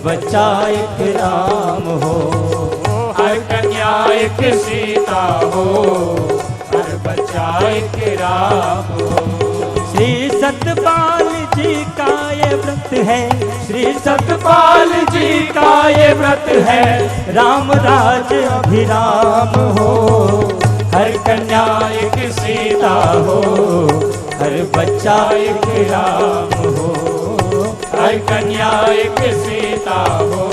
बच्चा एक राम हो। हर कन्या एक सीता हो, हर बच्चा एक राम हो। श्री सतपाल जी का ये व्रत है, श्री सतपाल जी का ये व्रत है, राम राज अभिराम हो। हर कन्या एक सीता हो, हर बच्चा एक राम हो। हर कन्या एक सीता हो,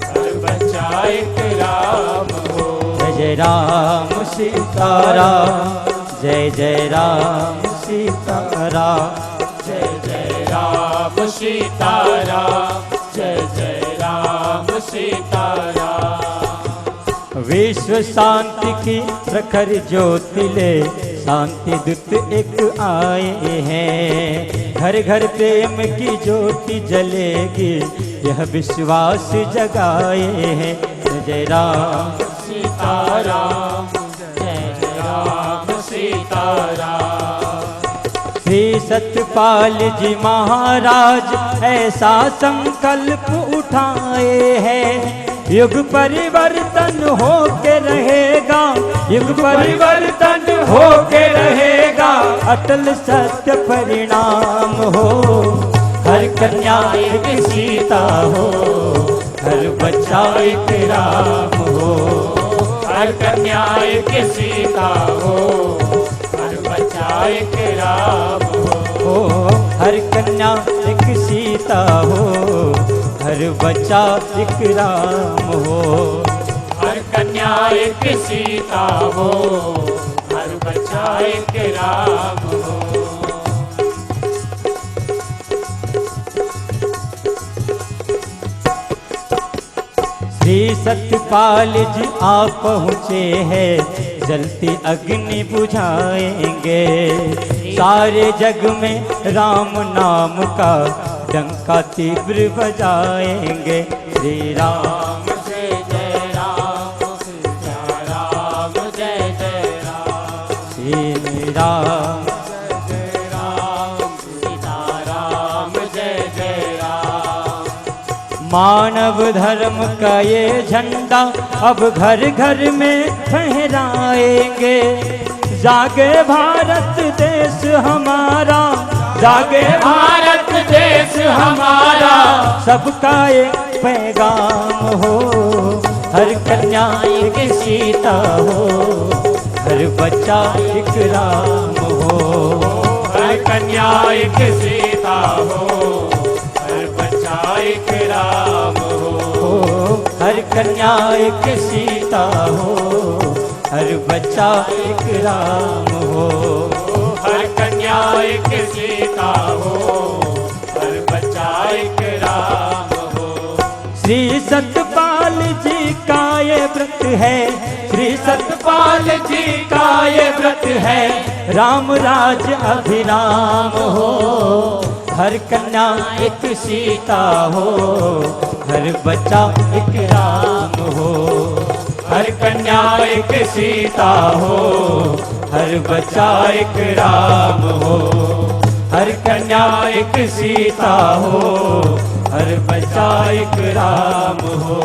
हर बच्चा एक राम हो। जय जय राम सीताराम, जय जय राम सीताराम, जय जय राम सीताराम, जय जय राम सीताराम। विश्व शांति की प्रखर ज्योति ले शांति दूत एक आए हैं। घर घर प्रेम की ज्योति जलेगी, यह विश्वास जगाए हैं। जय राम सीताराम, जय जय राम सीताराम। श्री सतपाल जी महाराज ऐसा संकल्प उठाए हैं, युग परिवर्तन हो के रहेगा, युग परिवर्तन हो के रहेगा, अटल सत्य परिणाम हो। हर कन्या एक सीता हो, हर बच्चा एक राम हो। हर कन्या एक सीता हो, हर बच्चा एक राम हो। हर कन्या एक सीता हो, हर बच्चा एक राम हो। हर कन्या एक सीता हो, हर बच्चा एक राम हो। श्री सतपाल जी आप पहुँचे हैं, जलती अग्नि बुझाएंगे। सारे जग में राम नाम का डंका तीव्र बजाएंगे। श्री राम जय जय राम, सीता राम जय जय राम। श्री राम जय राम, सीता राम जय जय राम। मानव धर्म का ये झंडा अब घर घर में फहराएंगे। जागे भारत देश हमारा, जागे भारत देश हमारा, सबका एक पैगाम हो। हर कन्या एक सीता हो, हर बच्चा एक राम हो। हर कन्या एक सीता हो, हर बच्चा एक राम हो। हर कन्या एक सीता हो, हर बच्चा एक राम हो। हर कन्या एक सीता हो, हर बच्चा एक राम हो। श्री सतपाल जी का ये व्रत है, श्री सतपाल जी का ये व्रत है, राम राज अभिराम हो। हर कन्या एक सीता हो, हर बच्चा एक राम हो। हर कन्या एक सीता हो, हर बच्चा एक राम हो। हर कन्या एक सीता हो, हर बच्चा एक राम हो।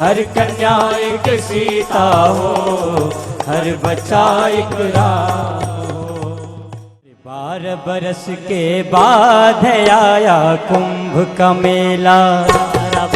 हर कन्या एक सीता हो, हर बच्चा एक राम हो। 12 बरस के बाद आया कुंभ का मेला, 12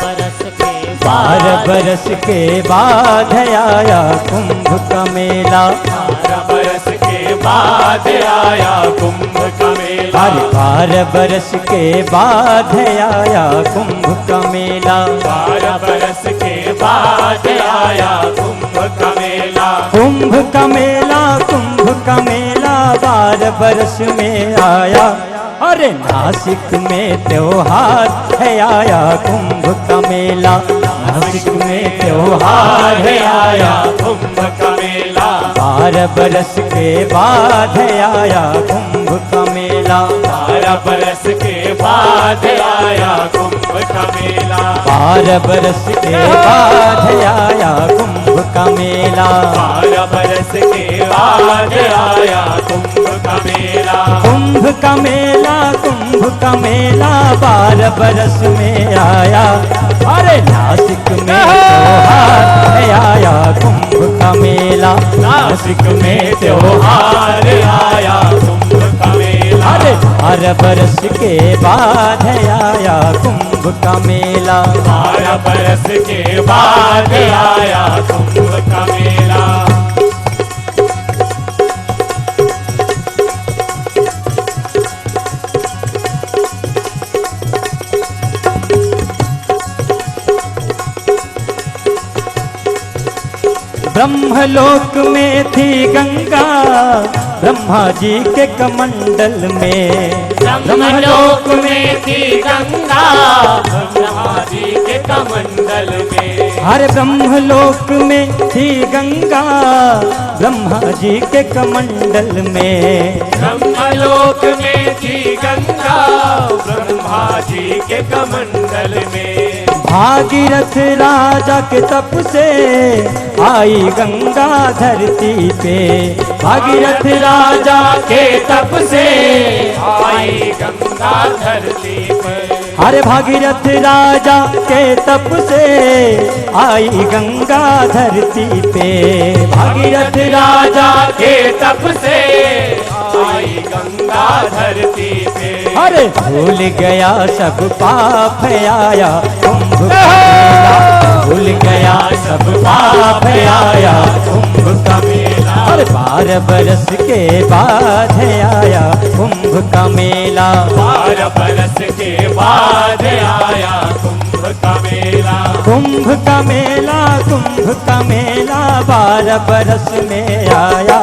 बरस के बाद आया कुंभ का मेला। 12 बरस के बाद आया कुंभ का मेला। अरे 12 बरस के बाद आया कुंभ का मेला। 12 बरस के बाद आया कुंभ का मेला। कुंभ का मेला, कुंभ का मेला 12 बरस में आया। अरे नासिक में त्योहार है आया कुंभ का मेला, नासिक में त्योहार है आया कुंभ का मेला। 12 बरस के बाद आया कुंभ का मेला। 12 बरस के बाद आया कुंभ का मेला। 12 बरस के बाद आया कुंभ का मेला। 12 बरस के बाद आया कुंभ का मेला। कुंभ का मेला, कुंभ का मेला 12 बरस में आया। अरे नासिक में त्योहार आया कुंभ का मेला। नासिक में त्योहार आया कुंभ का मेला। अरे 12 बरस के बाद आया कुंभ का मेला। 12 बरस के बाद आया कुंभ का मेला। ब्रह्मलोक में थी गंगा ब्रह्मा जी के कमंडल में। ब्रह्मलोक में थी गंगा ब्रह्मा जी के कमंडल में। हर ब्रह्मलोक में थी गंगा ब्रह्मा जी के कमंडल में। ब्रह्मलोक में थी गंगा ब्रह्मा जी के कमंडल में। भागीरथ राजा के तप से आई गंगा धरती पे। भागीरथ राजा के तप से आई गंगा धरती पर। अरे भागीरथ राजा के तप से आई गंगा धरती पे। भागीरथ राजा के तप से आई गंगा धरती पे। अरे भूल गया सब पाप आया कुंभ का मेला। भूल गया सब पाप आया कुंभ का मेला। अरे 12 बरस के बाद आया कुंभ का मेला। 12 बरस के बाद आया कुंभ का मेला। कुंभ का मेला, कुंभ का मेला 12 बरस में आया।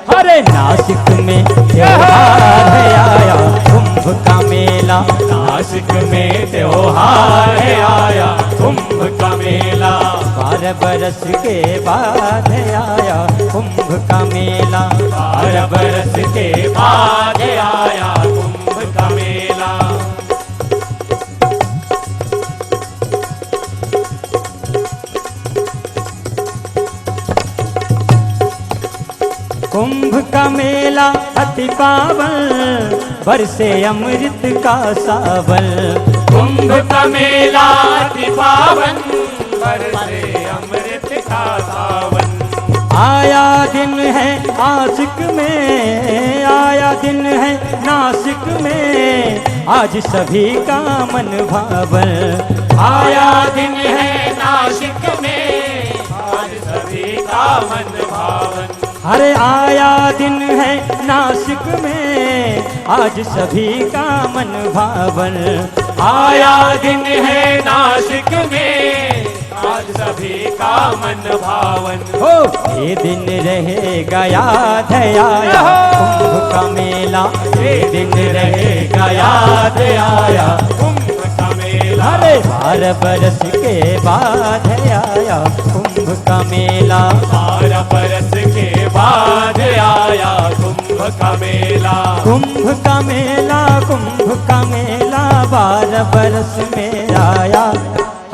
अरे नासिक में त्योहार आया कुंभ का मेला। नासिक में त्योहार आया कुंभ का मेला। 12 बरस के बाद आया कुंभ का मेला। 12 बरस के बाद आया कुंभ का मेला। कुंभ का मेला अति पावन बरसे अमृत का सावन। कुंभ का मेला अति पावन बरसे अमृत का सावन। आया दिन है आशिक में, आया दिन है नासिक में आज सभी का मन भावन। आया दिन है नासिक में आज सभी का मन भावन। अरे आया दिन है नासिक में आज सभी का मन भावन। आया दिन है नासिक में आज सभी का मन भावन। हो ये दिन रहेगा याद आया कुंभ का मेला। ये दिन रहेगा याद आया कुंभ का मेला। अरे 12 बरस के बाद आया कुंभ का मेला। 12 बरस के बाद आया कुंभ का मेला। कुंभ का मेला, कुंभ का मेला 12 बरस में आया।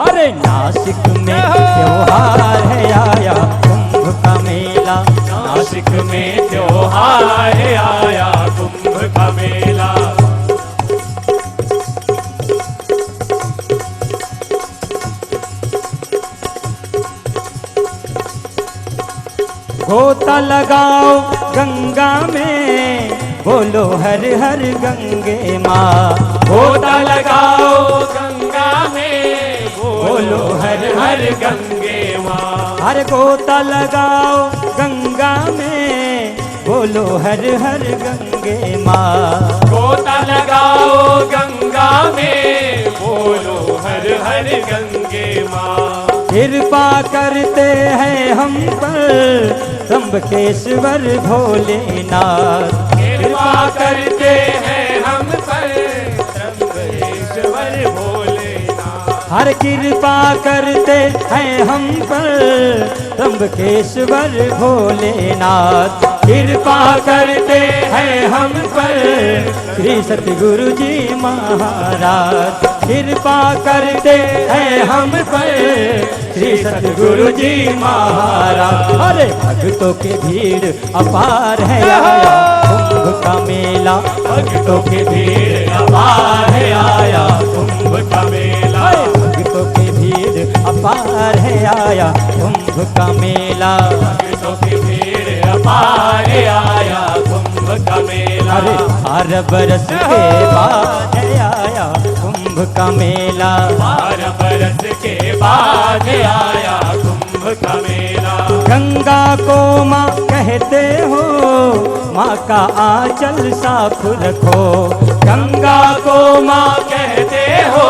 अरे नासिक में त्योहार आया कुंभ का मेला। नासिक में त्योहार आया कुंभ का मेला। गोता लगाओ गंगा में बोलो हर हर गंगे माँ। गोता लगाओ गंगा में बोलो हर हर गंगे माँ। हर गोता लगाओ गंगा में बोलो हर हर गंगे माँ। गोता लगाओ गंगा में बोलो हर हर गंगे माँ। कृपा करते हैं हम पर त्र्यंबकेश्वर भोलेनाथ। कृपा करते हैं हम पर त्र्यंबकेश्वर भोलेनाथ। हर कृपा करते हैं हम पर त्र्यंबकेश्वर भोलेनाथ। कृपा करते हैं हम पर श्री सतगुरु जी महाराज। कृपा करते हैं हम पर श्री सतगुरु जी महाराज। अरे भक्तों की भीड़ अपार है आया कुंभ का मेला, भक्तों की भीड़ अपार है आया कुंभ का मेला, भक्तों की भीड़ अपार है आया कुंभ का मेला, भक्तों की भीड़ अपार है आया कुंभ का मेला। अरे 12 बरस के बाद है आया कुंभ का मेला, 12 बरस के बाद आया कुंभ का मेला। गंगा को माँ कहते हो, माँ का आंचल साफ रखो, गंगा को माँ कहते हो,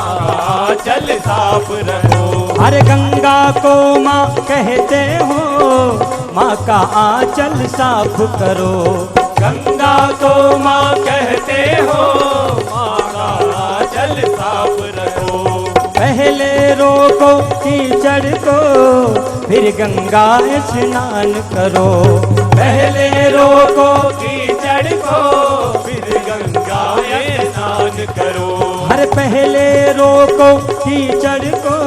आंचल साफ रखो। अरे गंगा को माँ कहते हो, माँ का आंचल साफ करो, गंगा को माँ कहते हो, माँ का आंचल साफ रखो। पहले रोको कीचड़ को फिर गंगा स्नान करो, पहले रोको कीचड़ को फिर गंगा में स्नान करो। हर पहले रोको कीचड़ को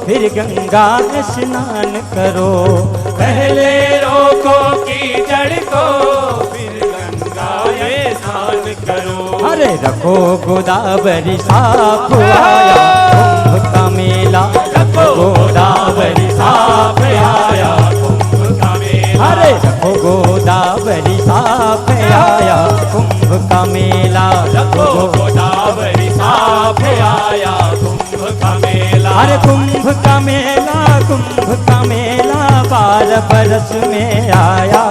फिर गंगा स्नान करो, पहले रोको कीचड़ को फिर गंगा में स्नान करो। अरे रखो गोदावरी साफ आया कुंभ का मेला, रखो गोदावरी साफ आया कुंभ का मेला, अरे रखो गोदावरी साफ आया कुंभ का मेला, रखो गोदावरी साफ आया कुंभ का मेला। अरे कुंभ का मेला, कुंभ का मेला 12 बरस में आया,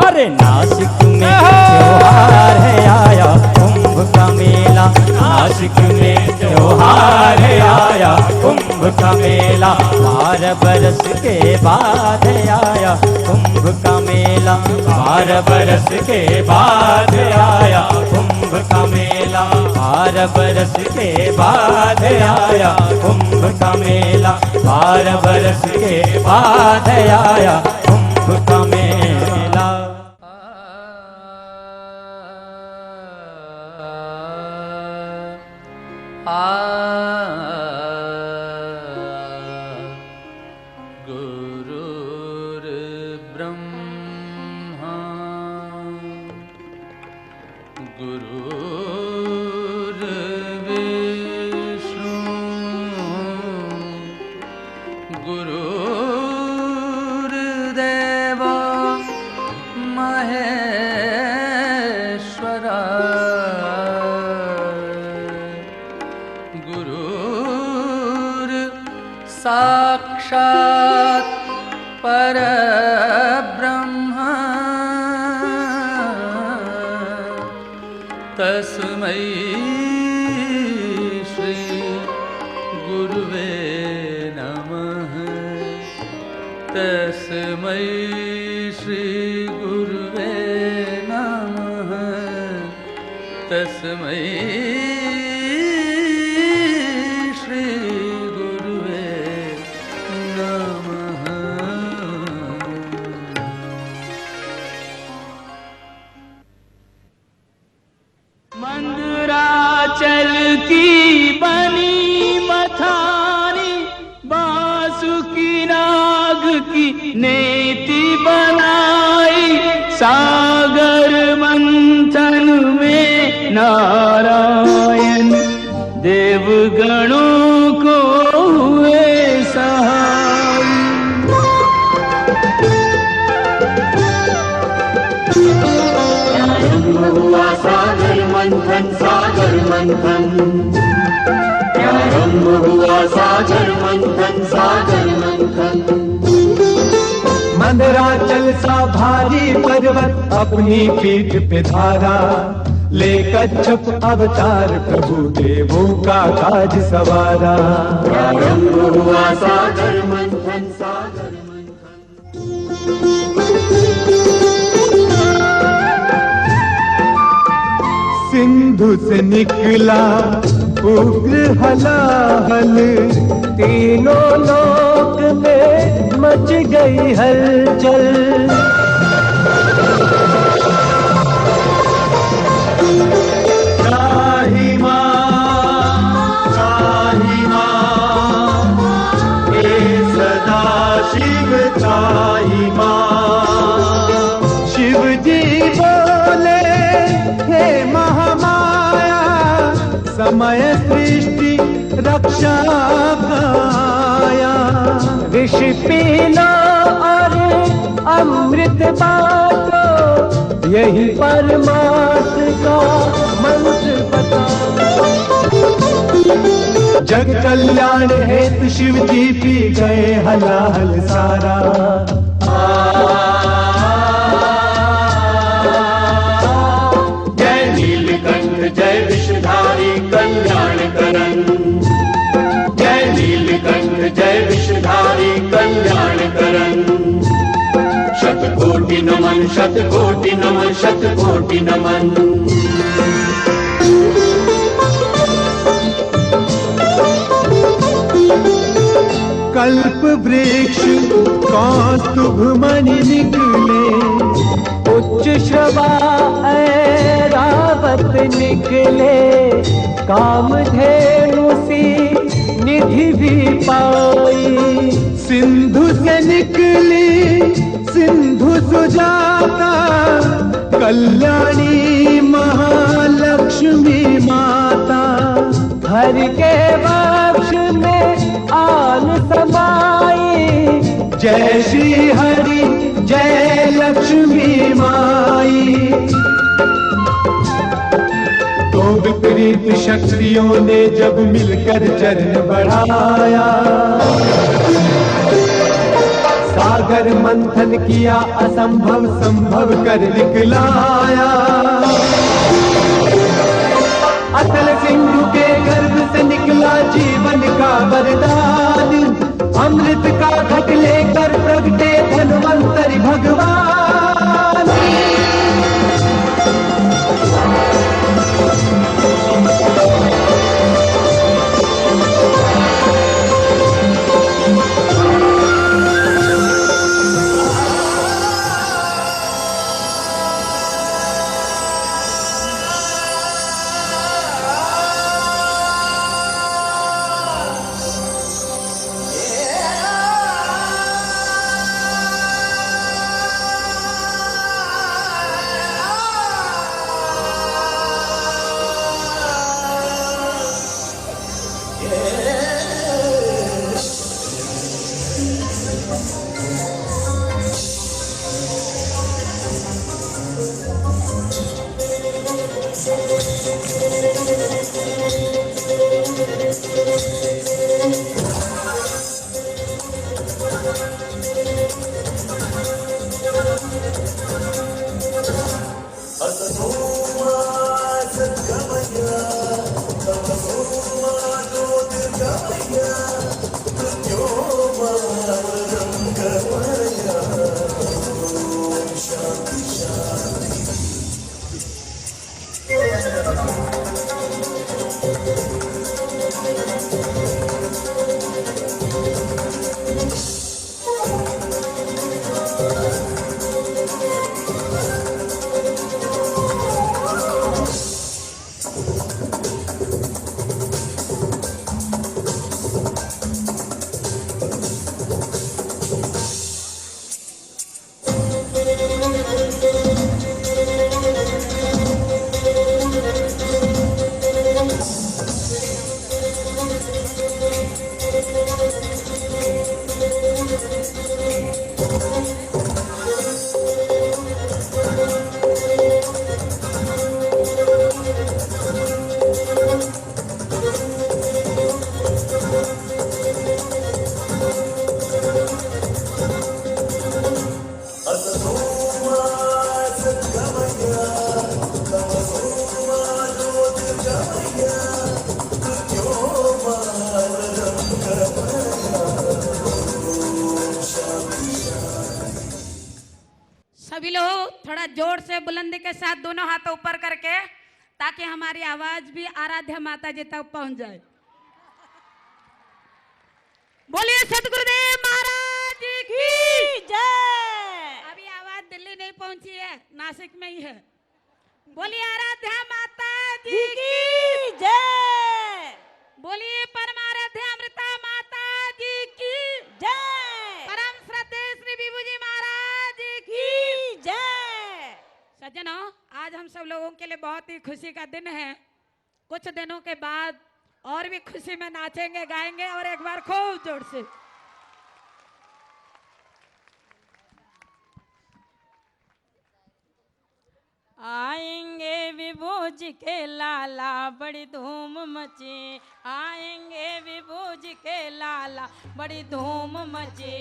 अरे नासिक में त्योहार है आया कुंभ का मेला, नासिक में त्योहार है आया कुंभ का मेला, 12 बरस के बाद है आया कुंभ का मेला, 12 बरस के बाद आया कुंभ का मेला, 12 बरस के बाद आया कुंभ का मेला, 12 बरस के बाद आया कुंभ का मेला। गुरुर्ब्रह्मा गुरुर्विष्णु गुरुर्देव महेश्वरा साक्षात् परब्रह्म तस्मै श्री गुरुवे नमः, तस्मै श्री गुरुवे नमः, तस्मै मंदराचल की बनी मथानी, बासुकी नाग की नेति बनाई, सागर मंथन में नारायण देवगणों को हुए सहाय। हुआ सागर मंथन, सागर मंथन, प्रारंभ हुआ सागर मंथन, सागर मंथन। मंदराचल सा भारी पर्वत अपनी पीठ पे धारा, ले कच्छप अवतार प्रभु देवों का काज सवारा। प्रारंभ हुआ सागर मंथन, सागर मंथन। सिंधु से निकला उग्र हलाहल, तीनों लोक में मच गई हलचल। त्राहिमाम शाप आया। विष पीना और अमृत बाटो, यही परमात्मा का मंत्र बता। जग कल्याण हेतु शिव जी पी गए हलाहल सारा। जय नीलकंठ जय विषधारी कल्याण करन। जय नीलकंठ जय विषधारी कल्याण करन। शतकोटि नमन शतकोटि नमन शतकोटि नमन। कल्प वृक्ष कौस्तुभ मणि निकले, उच्च श्रवा ऐरावत निकले। कामधेनु सी निधि भी पाई, सिंधु से निकली सिंधु सुजाता। कल्याणी महालक्ष्मी माता, हर के वक्ष में आन समाई। जय श्री हरि जय लक्ष्मी माई। तो विपरीत शक्तियों ने जब मिलकर चरण बढ़ाया, सागर मंथन किया असंभव संभव कर दिखलाया। अतल सिंधु के गर्भ से निकला जीवन का वरदान। अमृत का घट लेकर प्रगटे धन्वंतरि भगवान। सभी लोग थोड़ा जोर से बुलंदी के साथ दोनों हाथ ऊपर करके, ताकि हमारी आवाज भी आराध्य माता जी तक पहुंच जाए। बोलिए सतगुरुदेव महाराज की जय। अभी आवाज दिल्ली नहीं पहुंची है, नासिक में ही है। बोलिए आराध्या माता जी की जय। बोलिए परमाराध्या अमृता माता जी की जय। परम श्रद्धेय श्री विभू जी महाराज की जय। सज्जनों, आज हम सब लोगों के लिए बहुत ही खुशी का दिन है। कुछ दिनों के बाद और भी खुशी में नाचेंगे गाएंगे और एक बार खूब जोर से। आएंगे विभू जी के लाला बड़ी धूम मची, आएंगे विभू जी के लाला बड़ी धूम मची,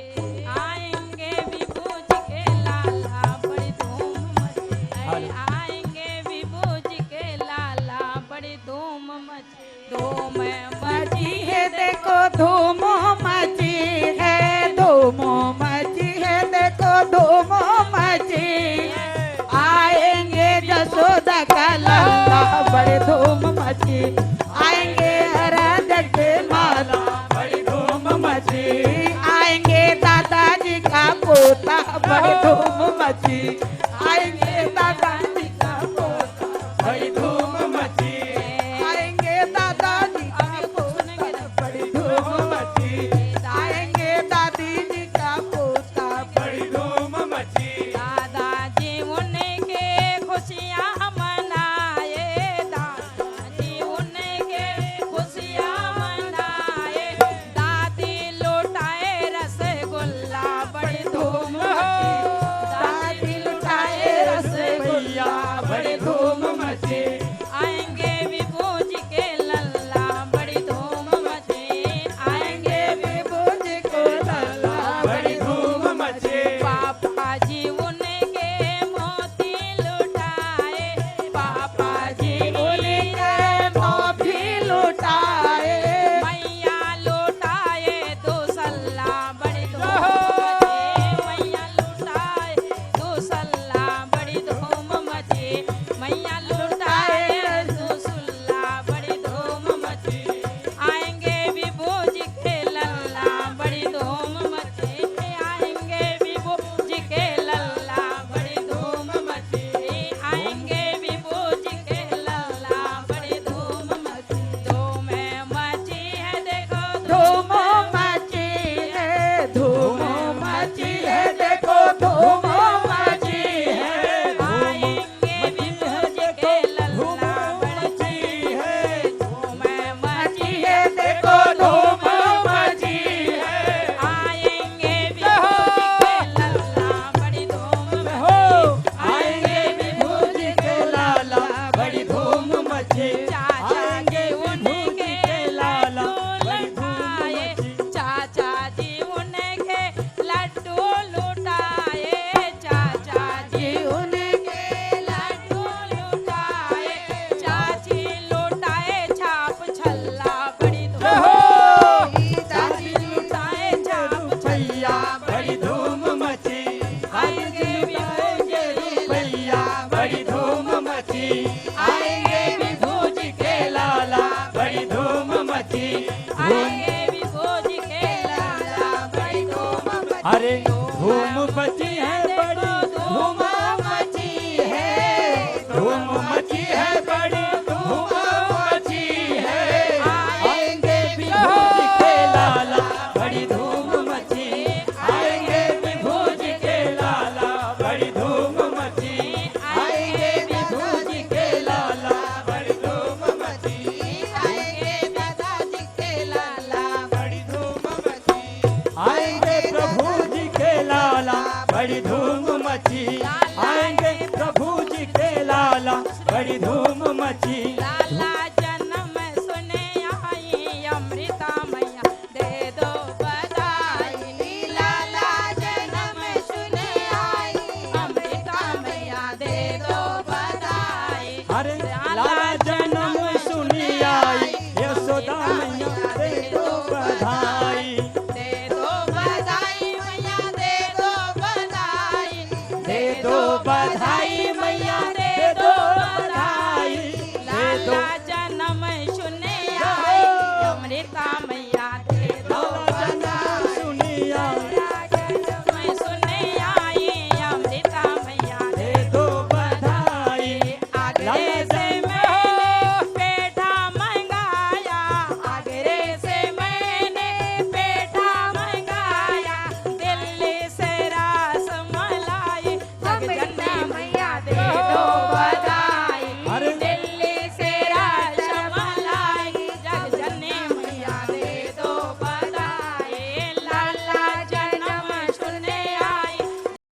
आएंगे विभू जी के लाला बड़ी धूम मची, आएंगे विभू जी के लाला बड़ी धूम मची, धूम मची है देखो धूम मची है, धूम मची है देखो धूम मची, आएंगे जसोदा का लाला बड़ी धूम मची, आएंगे राधा के माला बड़ी धूम मची, आएंगे दादाजी का पोता बड़ी धूम मची, आएंगे दादाजी का पोता बड़ी धूम मची, आएंगे दादाजी का पोता बड़ी धूम मची, आएंगे दादी जी का पोता बड़ी धूम मची, दादाजी उनके खुशियाँ मनाए, दादाजी उनके खुशियाँ मनाए, दादी लौटाए रसगुल्ला बड़ी धूम मची, दादी लौटाए रसगुल्ला बड़ी धूम मची, आएंगे विभू जी के लल्ला बड़ी धूम मची, आएंगे विभू जी को लल्ला बड़ी धूम मची, पापा जी उनके मोती लुटाए, पापा जी उनके मोती लुटाए, मैया लुटाए दूसल्ला बड़ी धूम मची, मैया लुटाए दूसल्ला बड़ी धूम मची, मैया लुटाए दूसल्ला बड़ी धूम मची, आएंगे विभू जी के लल्ला बड़ी धूम मची, आएंगे विभू जी के लल्ला बड़ी धूम मची, आएंगे विभू जी के लल्ला बड़ी धूम मची, धूम मची है देखो धूम मची है, धूम मची है देखो धूम मची है, आएंगे विभू जी के लल्ला बड़ी है, धूम मची है देखो धूम मची है, आएंगे विभू जी के लल्ला बड़ी धूम मची, आएंगे विभू जी के लाला बड़ी धूम मची, चाचा जी उनके लाला लुटाए, चाचा जी उनके लड्डू लुटाए, चाचा जी उनके लड्डू लुटाए, चाची लुटाए छाप छल्ला बड़ी धूम, चाची लुटाए छाप छल्ला बड़ी धूम मची, आएंगे विभू जी भैया बड़ी धूम मची, आएंगे विभू जी के लाला बड़ी धूम मची, आएंगे विभू जी के लाला बड़ी धूम मची, अरे धूम मची है बड़ी धूम मची है, धूम मची है बड़ी धूम मची है, आएंगे विभू जी के लाला बड़ी धूम मची, आएंगे विभू जी के लाला बड़ी धूम मची, आएंगे विभू जी के लाला बड़ी धूम मची, आएंगे दादाजी के लाला बड़ी धूम मची, आएंगे प्रभु जी के लाला बड़ी धूम मची, आएंगे प्रभु जी के लाला बड़ी धूम मची, लाला जन्म सुने आई अमृता मैया दे दो बधाई, लाला जन्म सुने आई अमृता मैया दे दो बधाई, अरे लाला जन्म सुनी आई यशोदा मैया दे दो बधाई।